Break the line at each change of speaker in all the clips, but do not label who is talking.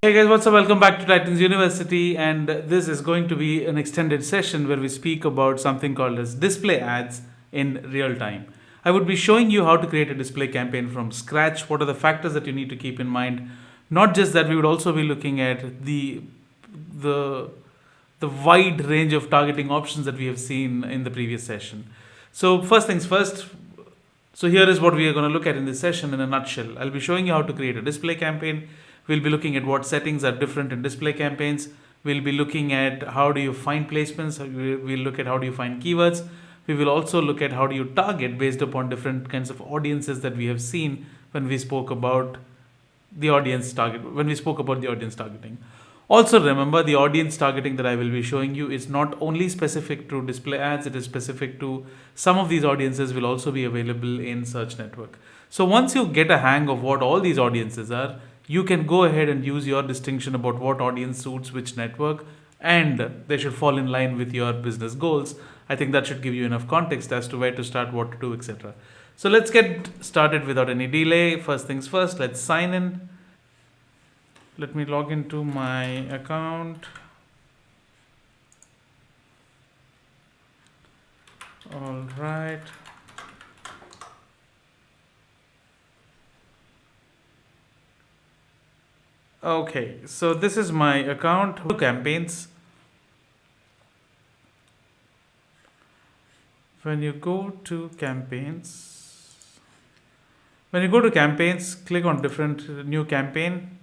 Hey guys, what's up? Welcome back to Titans University, and this is going to be an extended session where we speak about something called as display ads in real time. I would be showing you how to create a display campaign from scratch. What are the factors that you need to keep in mind? Not just that, we would also be looking at the the wide range of targeting options that we have seen in the previous session. So first things first, so here is what we are going to look at in this session in a nutshell. I'll be showing you how to create a display campaign. We'll be looking at what settings are different in display campaigns. We'll be looking at how do you find placements. We'll look at how do you find keywords. We will also look at how do you target based upon different kinds of audiences that we have seen when we spoke about the audience targeting. Also remember, the audience targeting that I will be showing you is not only specific to display ads, it is specific to some of these audiences will also be available in search network. So once you get a hang of what all these audiences are, you can go ahead and use your distinction about what audience suits which network, and they should fall in line with your business goals. I think that should give you enough context as to where to start, what to do, etc. So let's get started without any delay. First things first, let's sign in. Let me log into my account. All right. Okay, so this is my account. Campaigns. When you go to campaigns, click on different new campaign.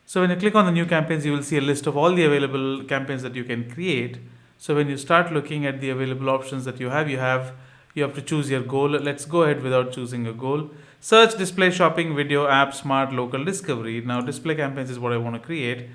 So when you click on the new campaigns, you will see a list of all the available campaigns that you can create. So when you start looking at the available options that you have to choose your goal. Let's go ahead without choosing a goal. Search, display, shopping, video, app, smart, local, discovery. Now display campaigns is what I want to create.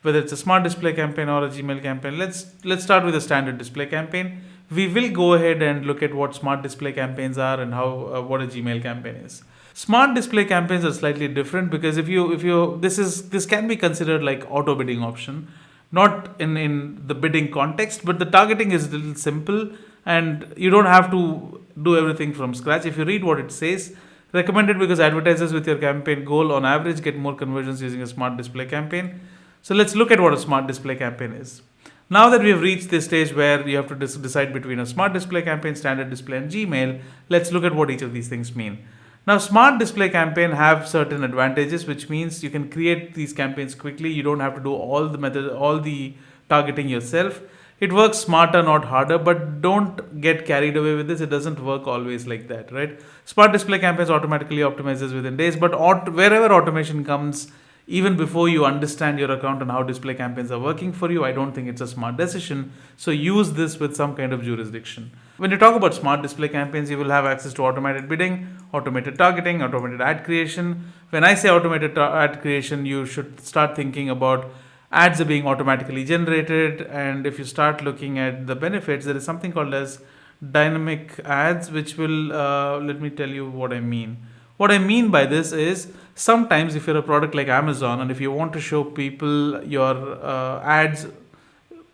Whether it's a smart display campaign or a Gmail campaign, let's start with a standard display campaign. We will go ahead and look at what smart display campaigns are and how what a Gmail campaign is. Smart display campaigns are slightly different because if you this can be considered like auto bidding option, not in the bidding context, but the targeting is a little simple and you don't have to do everything from scratch. If you read what it says, recommended because advertisers with your campaign goal on average get more conversions using a smart display campaign. So let's look at what a smart display campaign is. Now that we have reached this stage where you have to decide between a smart display campaign, standard display, and Gmail, let's look at what each of these things mean. Now, smart display campaign have certain advantages, which means you can create these campaigns quickly. You don't have to do all the targeting yourself. It works smarter, not harder, but don't get carried away with this. It doesn't work always like that, right? Smart display campaigns automatically optimizes within days, but wherever automation comes, even before you understand your account and how display campaigns are working for you, I don't think it's a smart decision. So use this with some kind of jurisdiction. When you talk about smart display campaigns, you will have access to automated bidding, automated targeting, automated ad creation. When I say automated ad creation, you should start thinking about ads are being automatically generated. And if you start looking at the benefits, there is something called as dynamic ads, which will, let me tell you what I mean. What I mean by this is sometimes if you're a product like Amazon and if you want to show people your ads,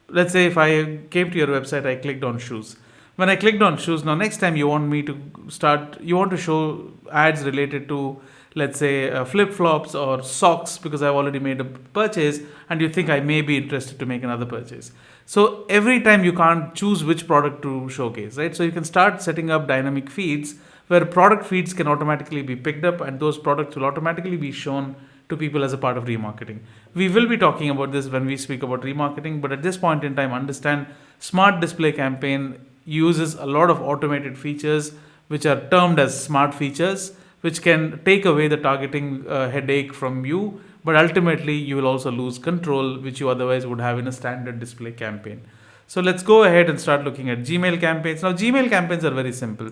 let's say if I came to your website, I clicked on shoes. When I clicked on shoes, now next time you want to show ads related to, let's say, flip flops or socks because I've already made a purchase and you think I may be interested to make another purchase. So every time you can't choose which product to showcase, right? So you can start setting up dynamic feeds where product feeds can automatically be picked up and those products will automatically be shown to people as a part of remarketing. We will be talking about this when we speak about remarketing, but at this point in time, understand smart display campaign uses a lot of automated features which are termed as smart features, which can take away the targeting headache from you, but ultimately you will also lose control which you otherwise would have in a standard display campaign. So let's go ahead and start looking at Gmail campaigns. Now Gmail campaigns are very simple.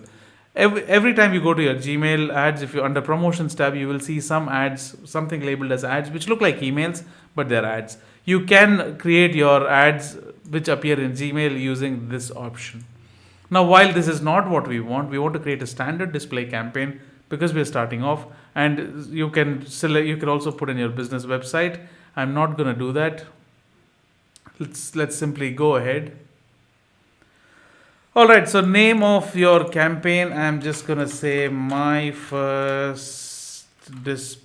Every time you go to your Gmail ads, if you're under promotions tab, you will see some ads, something labeled as ads, which look like emails, but they're ads. You can create your ads which appear in Gmail using this option. Now, while this is not what we want to create a standard display campaign because we're starting off, and you can also put in your business website. I'm not going to do that. Let's simply go ahead. All right, so name of your campaign, I'm just going to say my first display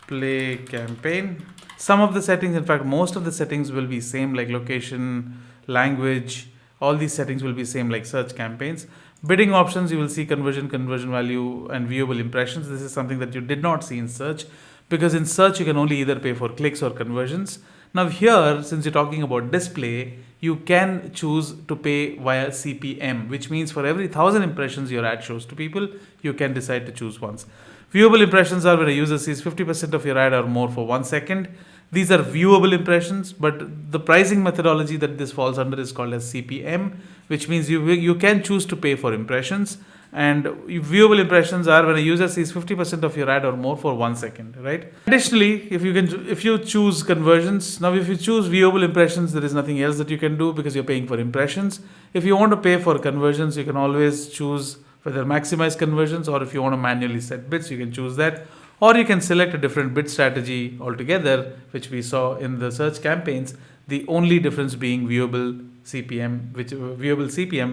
display campaign. Some of the settings, in fact, most of the settings will be same, like location, language, all these settings will be same like search campaigns. Bidding options, you will see conversion, conversion value, and viewable impressions. This is something that you did not see in search, because in search you can only either pay for clicks or conversions. Now here, since you're talking about display, you can choose to pay via CPM, which means for every 1,000 impressions your ad shows to people, you can decide to choose once. Viewable impressions are when a user sees 50% of your ad or more for 1 second. These are viewable impressions, but the pricing methodology that this falls under is called as CPM, which means you can choose to pay for impressions. And viewable impressions are when a user sees 50% of your ad or more for 1 second, right? Additionally, if you choose conversions, now if you choose viewable impressions, there is nothing else that you can do because you're paying for impressions. If you want to pay for conversions, you can always choose whether maximize conversions, or if you want to manually set bids, you can choose that. Or you can select a different bid strategy altogether, which we saw in the search campaigns. The only difference being viewable CPM,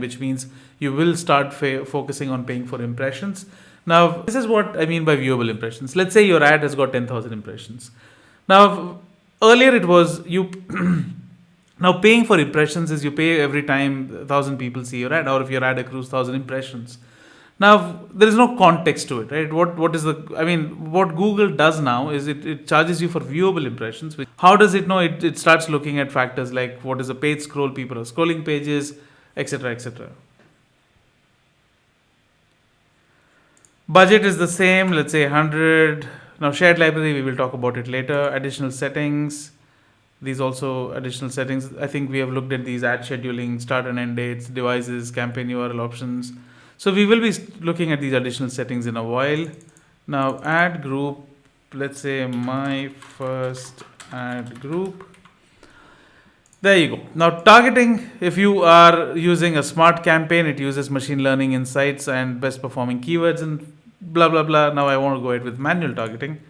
which means you will start focusing on paying for impressions. Now, this is what I mean by viewable impressions. Let's say your ad has got 10,000 impressions. Now, earlier it was you. Now, paying for impressions is you pay every time 1,000 people see your ad, or if your ad accrues 1,000 impressions. Now, there is no context to it, right? What Google does now is it charges you for viewable impressions. How does it know? It starts looking at factors like what is the page scroll, people are scrolling pages, etc., etc. Budget is the same, let's say 100. Now, shared library, we will talk about it later. Additional settings, these also additional settings. I think we have looked at these: ad scheduling, start and end dates, devices, campaign URL options. So we will be looking at these additional settings in a while. Now, ad group, let's say my first ad group. There you go. Now, targeting, if you are using a smart campaign, it uses machine learning insights and best performing keywords and blah, blah, blah. Now, I want to go ahead with manual targeting,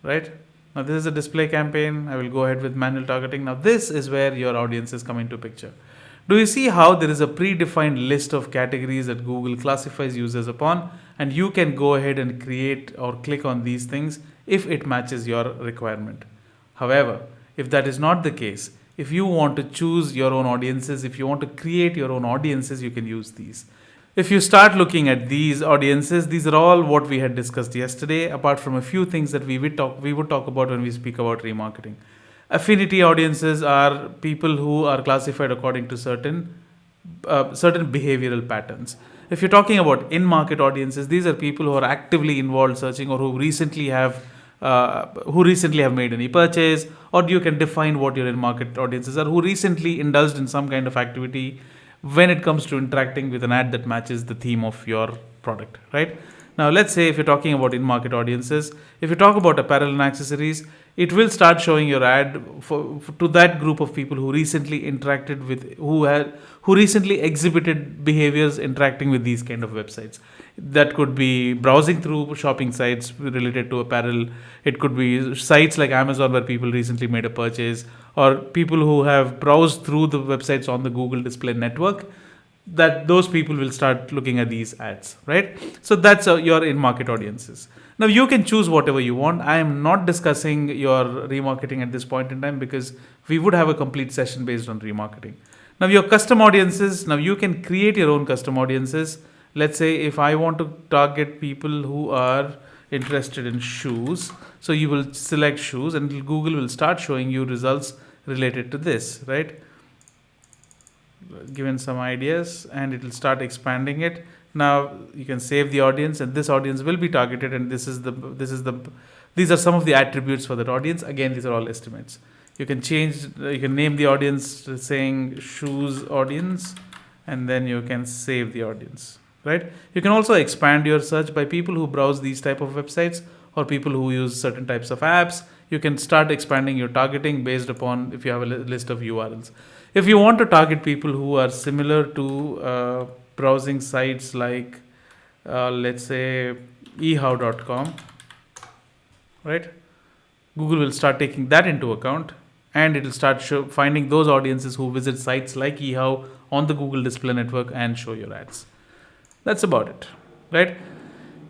right? Now, this is a display campaign. I will go ahead with manual targeting. Now, this is where your audiences come into picture. Do you see how there is a predefined list of categories that Google classifies users upon, and you can go ahead and create or click on these things if it matches your requirement? However, if that is not the case, if you want to choose your own audiences, if you want to create your own audiences, you can use these. If you start looking at these audiences, these are all what we had discussed yesterday, apart from a few things that we would talk about when we speak about remarketing. Affinity audiences are people who are classified according to certain behavioral patterns. If you're talking about in-market audiences, these are people who are actively involved searching, or who recently have made any purchase, or you can define what your in-market audiences are, who recently indulged in some kind of activity when it comes to interacting with an ad that matches the theme of your product, right? Now, let's say if you're talking about in-market audiences, if you talk about apparel and accessories, it will start showing your ad to that group of people who recently interacted with, who recently exhibited behaviors interacting with these kind of websites. That could be browsing through shopping sites related to apparel. It could be sites like Amazon where people recently made a purchase, or people who have browsed through the websites on the Google Display Network. That those people will start looking at these ads, right? So that's your in-market audiences. Now, you can choose whatever you want. I am not discussing your remarketing at this point in time, because we would have a complete session based on remarketing. Now, your custom audiences, now you can create your own custom audiences. Let's say if I want to target people who are interested in shoes, so you will select shoes and Google will start showing you results related to this, right? Given some ideas, and it will start expanding it. Now you can save the audience, and this audience will be targeted, and these are some of the attributes for that audience. Again, these are all estimates. You can name the audience saying shoes audience, and then you can save the audience, right? You can also expand your search by people who browse these type of websites, or people who use certain types of apps. You can start expanding your targeting based upon if you have a list of URLs. If you want to target people who are similar to browsing sites like, let's say, ehow.com, right? Google will start taking that into account, and it will start finding those audiences who visit sites like eHow on the Google Display Network and show your ads. That's about it, right?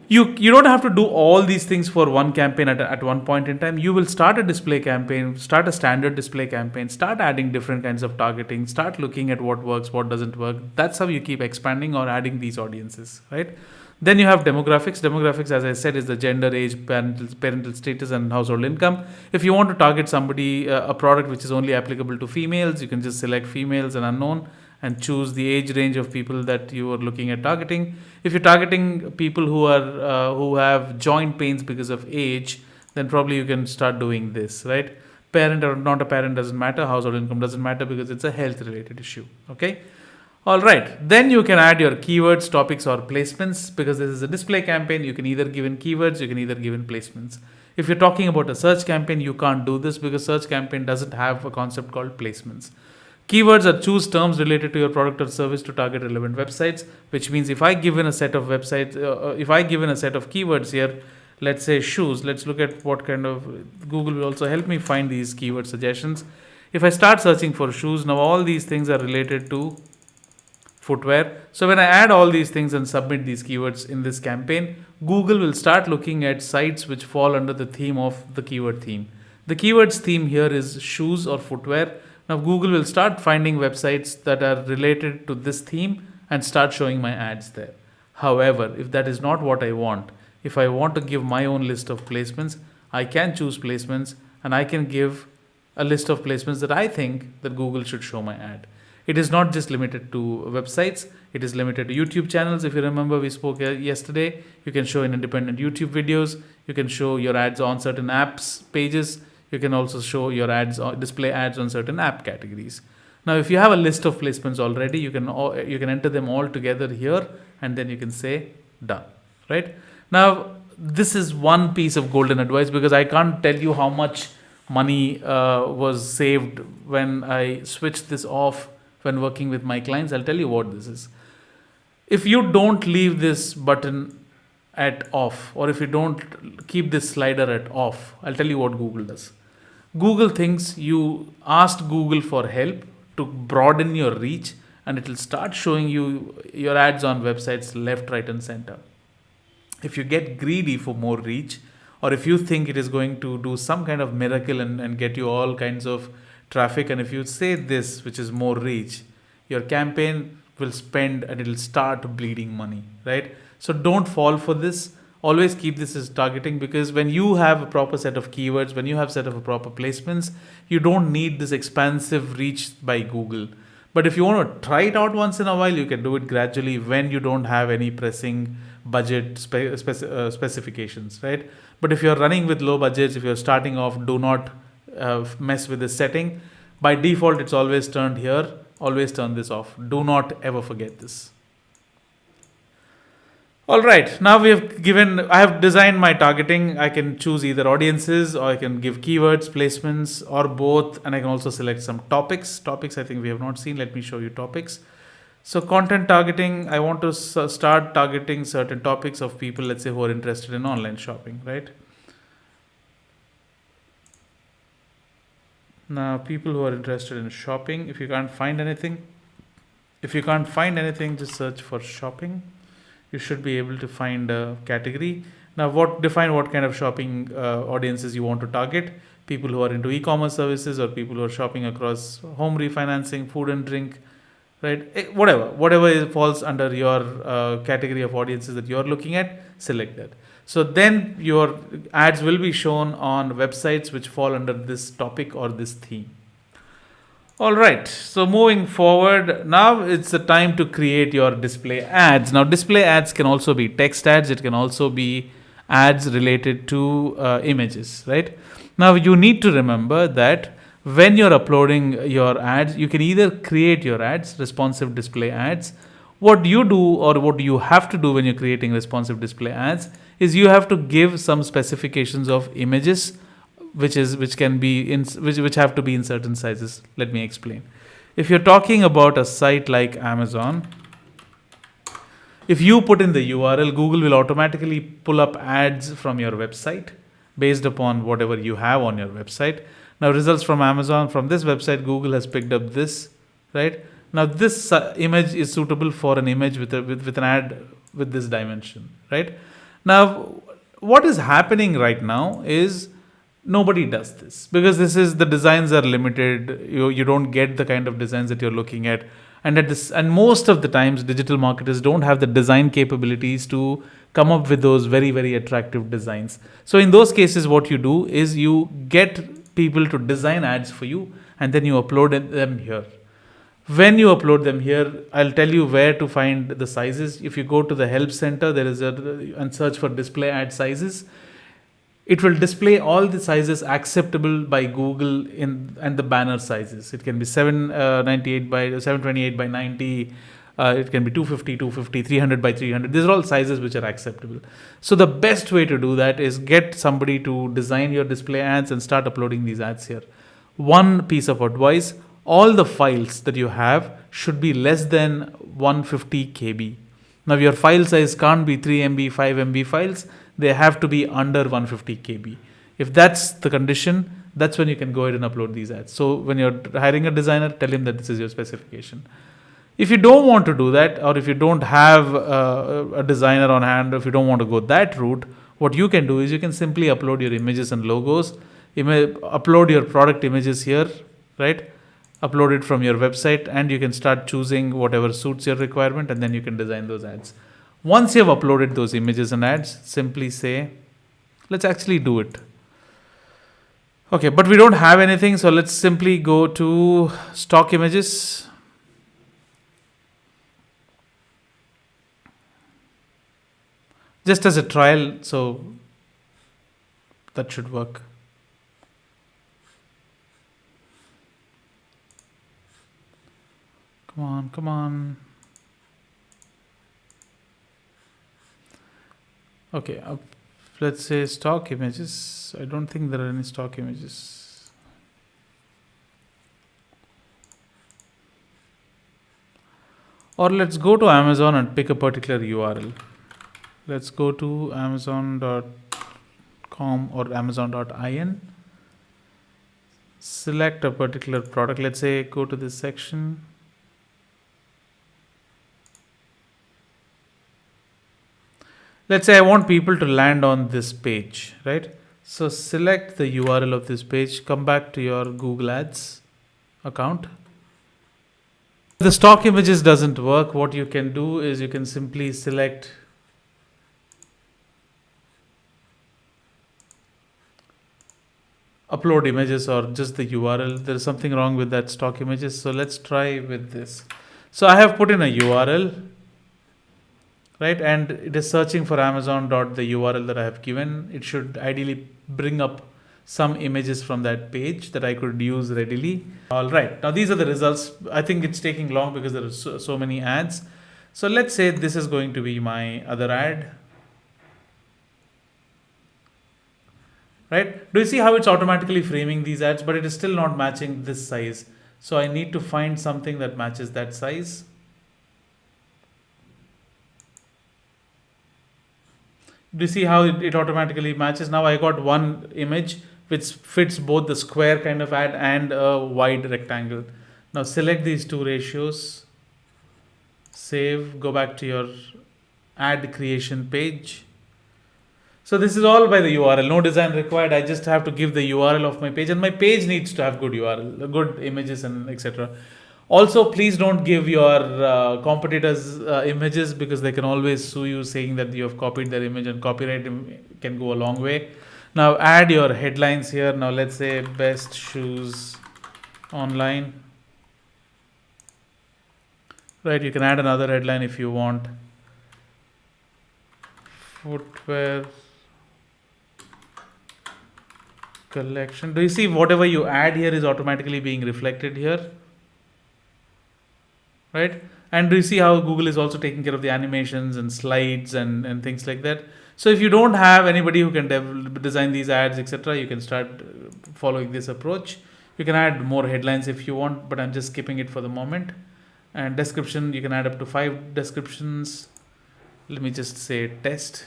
You don't have to do all these things for one campaign at one point in time. You will start a display campaign, start a standard display campaign, start adding different kinds of targeting, start looking at what works, what doesn't work. That's how you keep expanding or adding these audiences, right? Then you have demographics. Demographics, as I said, is the gender, age, parental status, and household income. If you want to target somebody, a product which is only applicable to females, you can just select females and unknown and choose the age range of people that you are looking at targeting. If you're targeting people who have joint pains because of age, then probably you can start doing this, right? Parent or not a parent doesn't matter. Household income doesn't matter because it's a health related issue. Okay. All right, then you can add your keywords, topics, or placements. Because this is a display campaign, you can either give in keywords, you can either give in placements. If you're talking about a search campaign, you can't do this because search campaign doesn't have a concept called placements. Keywords are choose terms related to your product or service to target relevant websites, which means if I give in a set of websites, if I give in a set of keywords here, let's say shoes, let's look at what kind of, Google will also help me find these keyword suggestions. If I start searching for shoes, now all these things are related to footwear. So when I add all these things and submit these keywords in this campaign, Google will start looking at sites which fall under the theme of the keyword theme. The keywords theme here is shoes or footwear. Now Google will start finding websites that are related to this theme and start showing my ads there. However, if that is not what I want, if I want to give my own list of placements, I can choose placements and I can give a list of placements that I think that Google should show my ad. It is not just limited to websites. It is limited to YouTube channels. If you remember, we spoke yesterday. You can show in independent YouTube videos. You can show your ads on certain apps pages. You can also show your ads or display ads on certain app categories. Now, if you have a list of placements already, you can enter them all together here, and then you can say done. Right now, this is one piece of golden advice because I can't tell you how much money was saved when I switched this off when working with my clients. I'll tell you what this is. If you don't leave this button at off, or if you don't keep this slider at off, I'll tell you what Google does. Google thinks you asked Google for help to broaden your reach, and it will start showing you your ads on websites left, right, and center. If you get greedy for more reach, or if you think it is going to do some kind of miracle and get you all kinds of traffic, and if you say this, which is more reach, your campaign will spend and it will start bleeding money, right? So don't fall for this. Always keep this as targeting, because when you have a proper set of keywords, when you have set of a proper placements, you don't need this expansive reach by Google. But if you want to try it out once in a while, you can do it gradually when you don't have any pressing budget specifications, right? But if you're running with low budgets, if you're starting off, do not mess with this setting. By default, it's always turned here. Always turn this off. Do not ever forget this. All right, now I have designed my targeting. I can choose either audiences, or I can give keywords, placements, or both. And I can also select some topics. Topics I think we have not seen. Let me show you topics. So content targeting, I want to start targeting certain topics of people, let's say, who are interested in online shopping, right? Now, people who are interested in shopping, if you can't find anything, just search for shopping. You should be able to find a category. Now, define what kind of shopping audiences you want to target. People who are into e-commerce services, or people who are shopping across home refinancing, food and drink, right? Whatever falls under your category of audiences that you're looking at, select that. So then your ads will be shown on websites which fall under this topic or this theme. All right, so moving forward, now it's the time to create your display ads. Now, display ads can also be text ads. It can also be ads related to images, right? Now, you need to remember that when you're uploading your ads, you can either create your ads, responsive display ads. What you do, or what you have to do when you're creating responsive display ads, is you have to give some specifications of images, which have to be in certain sizes. Let me explain. If you're talking about a site like Amazon, if you put in the URL, Google will automatically pull up ads from your website based upon whatever you have on your website. Now, results from Amazon, from this website, Google has picked up this, right? Now, this image is suitable for an image with an ad with this dimension, right? Now, what is happening right now is nobody does this because this is the designs are limited. You don't get the kind of designs that you're looking at, and most of the times digital marketers don't have the design capabilities to come up with those very very attractive designs. So in those cases, what you do is you get people to design ads for you, and then you upload them here. When you upload them here, I'll tell you where to find the sizes. If you go to the help center, there is and search for display ad sizes. It will display all the sizes acceptable by Google and the banner sizes. It can be 798 by 728 by 90. It can be 250, 250, 300 by 300. These are all sizes which are acceptable. So the best way to do that is get somebody to design your display ads and start uploading these ads here. One piece of advice: all the files that you have should be less than 150 KB. Now your file size can't be 3 MB, 5 MB files. They have to be under 150 KB. If that's the condition, that's when you can go ahead and upload these ads. So when you're hiring a designer, tell him that this is your specification. If you don't want to do that, or if you don't have a designer on hand, or if you don't want to go that route, what you can do is you can simply upload your images and logos. Upload your product images here, right? Upload it from your website, and you can start choosing whatever suits your requirement, and then you can design those ads. Once you have uploaded those images and ads, simply say, let's actually do it. Okay, but we don't have anything, so let's simply go to stock images. Just as a trial, so that should work. Come on. Okay, let's say stock images. I don't think there are any stock images. Or let's go to Amazon and pick a particular URL. Let's go to amazon.com or amazon.in. Select a particular product. Let's say go to this section. Let's say I want people to land on this page, right? So select the URL of this page, come back to your Google Ads account. If the stock images doesn't work, what you can do is you can simply select upload images or just the URL. There's something wrong with that stock images. So let's try with this. So I have put in a URL. Right, and it is searching for Amazon. The URL that I have given. It should ideally bring up some images from that page that I could use readily. All right, now these are the results. I think it's taking long because there are so many ads. So let's say this is going to be my other ad. Right, do you see how it's automatically framing these ads, but it is still not matching this size. So I need to find something that matches that size. Do you see how it automatically matches? Now I got one image which fits both the square kind of ad and a wide rectangle. Now select these two ratios, save, go back to your ad creation page. So this is all by the URL, no design required. I just have to give the URL of my page, and my page needs to have good URL, good images and etc. Also, please don't give your competitors images, because they can always sue you saying that you have copied their image, and copyright can go a long way. Now add your headlines here. Now let's say best shoes online. Right, you can add another headline if you want. Footwear collection. Do you see whatever you add here is automatically being reflected here? Right, and do you see how Google is also taking care of the animations and slides and things like that? So if you don't have anybody who can design these ads, etc., you can start following this approach. You can add more headlines if you want, but I'm just skipping it for the moment. And description, you can add up to 5 descriptions. Let me just say test,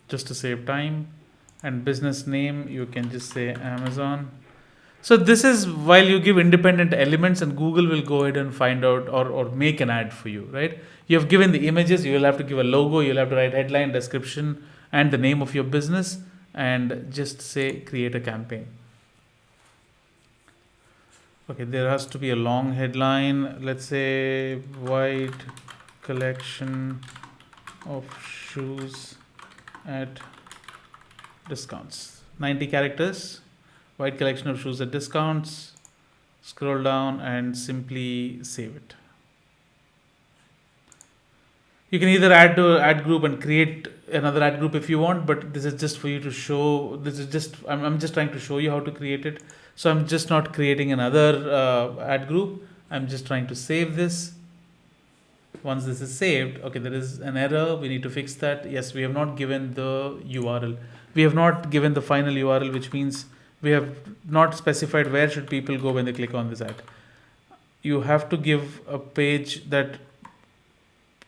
just to save time. And business name, you can just say Amazon. So this is while you give independent elements and Google will go ahead and find out or make an ad for you, right? You have given the images, you will have to give a logo, you'll have to write headline, description, and the name of your business, and just say create a campaign. Okay, there has to be a long headline. Let's say white collection of shoes at discounts. 90 characters. White collection of shoes at discounts. Scroll down and simply save it. You can either add to ad group and create another ad group if you want, but this is just for you to show. This is just I'm just trying to show you how to create it. So I'm just not creating another ad group. I'm just trying to save this. Once this is saved, okay, there is an error. We need to fix that. Yes, we have not given the URL. We have not given the final URL, which means we have not specified where should people go when they click on this ad. You have to give a page that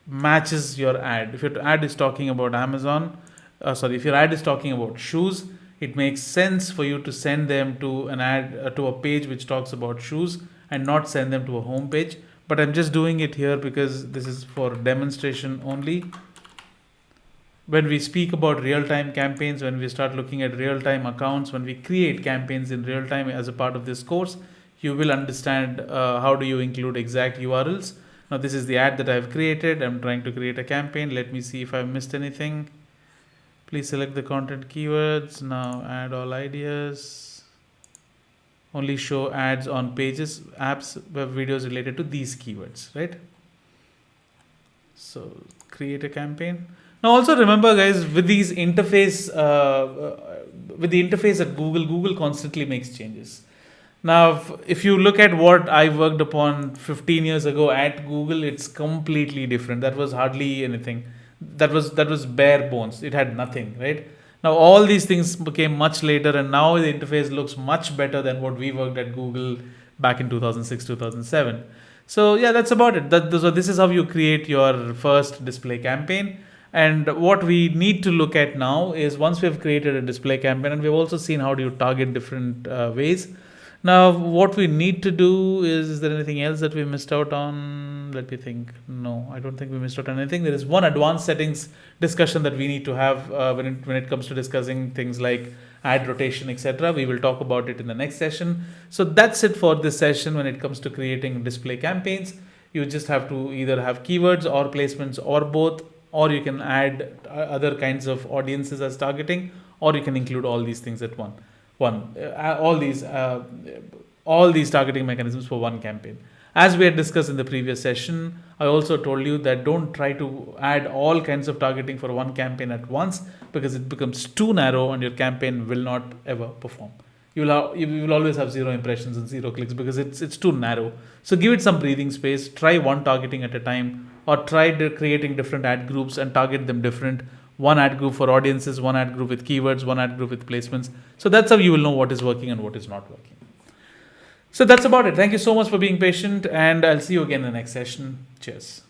matches your ad. If your ad is talking about Amazon, if your ad is talking about shoes, it makes sense for you to send them to an ad to a page which talks about shoes and not send them to a home page. But I'm just doing it here because this is for demonstration only. When we speak about real-time campaigns, when we start looking at real-time accounts, when we create campaigns in real time as a part of this course, you will understand how do you include exact URLs. Now this is the ad that I've created. I'm trying to create a campaign. Let me see if I've missed anything. Please select the content keywords. Now add all ideas. Only show ads on pages, apps, web videos related to these keywords, right? So create a campaign. Now also remember guys, with these interface, with the interface at Google constantly makes changes. Now, if you look at what I worked upon 15 years ago at Google, it's completely different. That was hardly anything. That was bare bones. It had nothing, right? Now all these things became much later, and now the interface looks much better than what we worked at Google back in 2006, 2007. So yeah, that's about it. So this is how you create your first display campaign. And what we need to look at now is once we've created a display campaign, and we've also seen how do you target different ways. Now, what we need to do is there anything else that we missed out on? Let me think. No, I don't think we missed out on anything. There is one advanced settings discussion that we need to have when it comes to discussing things like ad rotation, etc. We will talk about it in the next session. So that's it for this session when it comes to creating display campaigns. You just have to either have keywords or placements or both, or you can add other kinds of audiences as targeting, or you can include all these things at all these targeting mechanisms for one campaign. As we had discussed in the previous session, I also told you that don't try to add all kinds of targeting for one campaign at once, because it becomes too narrow and your campaign will not ever perform. You will always have 0 impressions and 0 clicks because it's too narrow. So give it some breathing space. Try one targeting at a time, or try creating different ad groups and target them different. One ad group for audiences, one ad group with keywords, one ad group with placements. So that's how you will know what is working and what is not working. So that's about it. Thank you so much for being patient, and I'll see you again in the next session. Cheers.